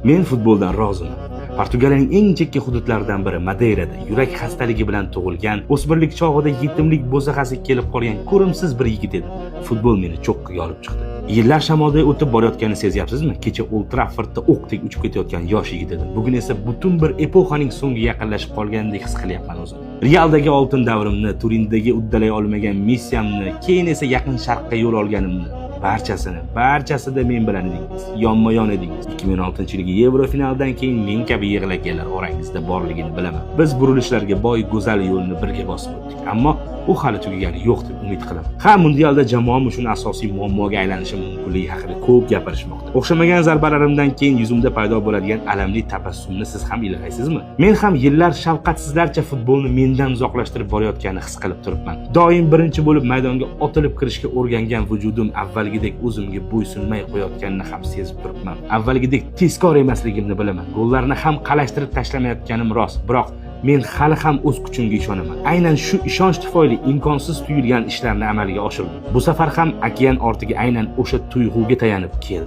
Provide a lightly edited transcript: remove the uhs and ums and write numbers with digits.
Men futboldan roziman. Portugaliyaning eng chekka hududlaridan biri Madeirada yurak xastaligi bilan tug'ilgan, o'smirlik chog'ida yetimlik bo'sag'asi kelib qolgan ko'rimsiz bir yigit edim. Futbol meni cho'qqiga olib chiqdi. Yillar shamolda o'tib borayotganini sezyapsizmi? Kecha Old Traffordda o'qdek uchib ketayotgan yosh yigit edim. Bugun esa butun bir epoxaning so'ngiga yaqinlashib qolgandek his qilyapman o'zim. Realdagi oltin davrimni, Turindagi uddalay olmagan missiyamni, keyin esa yaqin sharqqa yo'l olganimni, barchasida men bilan edingiz, yonma-yon edingiz. 2006-yilgi Yevro finaldan keyin men kabi yig'laganlar orangizda borligini bilaman. Biz burilishlarga boy go'zal yo'lni birga bosib o'tdik, ammo u hali tugagani yo'q deb umid qilaman. Mundialda jamoam uchun asosiy muammoga aylanishi mumkinligi haqida ko'p gapirishmoqda. O'xshamagan zarbalarimdan keyin yuzimda paydo bo'ladigan alamli tabassumni siz ham ilg'aysizmi? Men ham yillar shafqatsizlarcha futbolni mendan uzoqlashtirib borayotganini his qilib turibman. Doim birinchi bo'lib maydonga otilib kirishga o'rgangan vujudim avvalgidek o'zimga bo'ysunmay qo'yayotganini ham sezib turibman. Avvalgidek tezkor emasligimni bilaman. Gollarni ham qalashtirib tashlamayotganim rost, biroq men hali ham o'z kuchimga ishonaman. Aynan shu ishonch tufayli imkonsiz tuyulgan ishlarni amalga oshirdim. Bu safar ham okean ortiga aynan o'sha tuyg'uga tayanib keldim.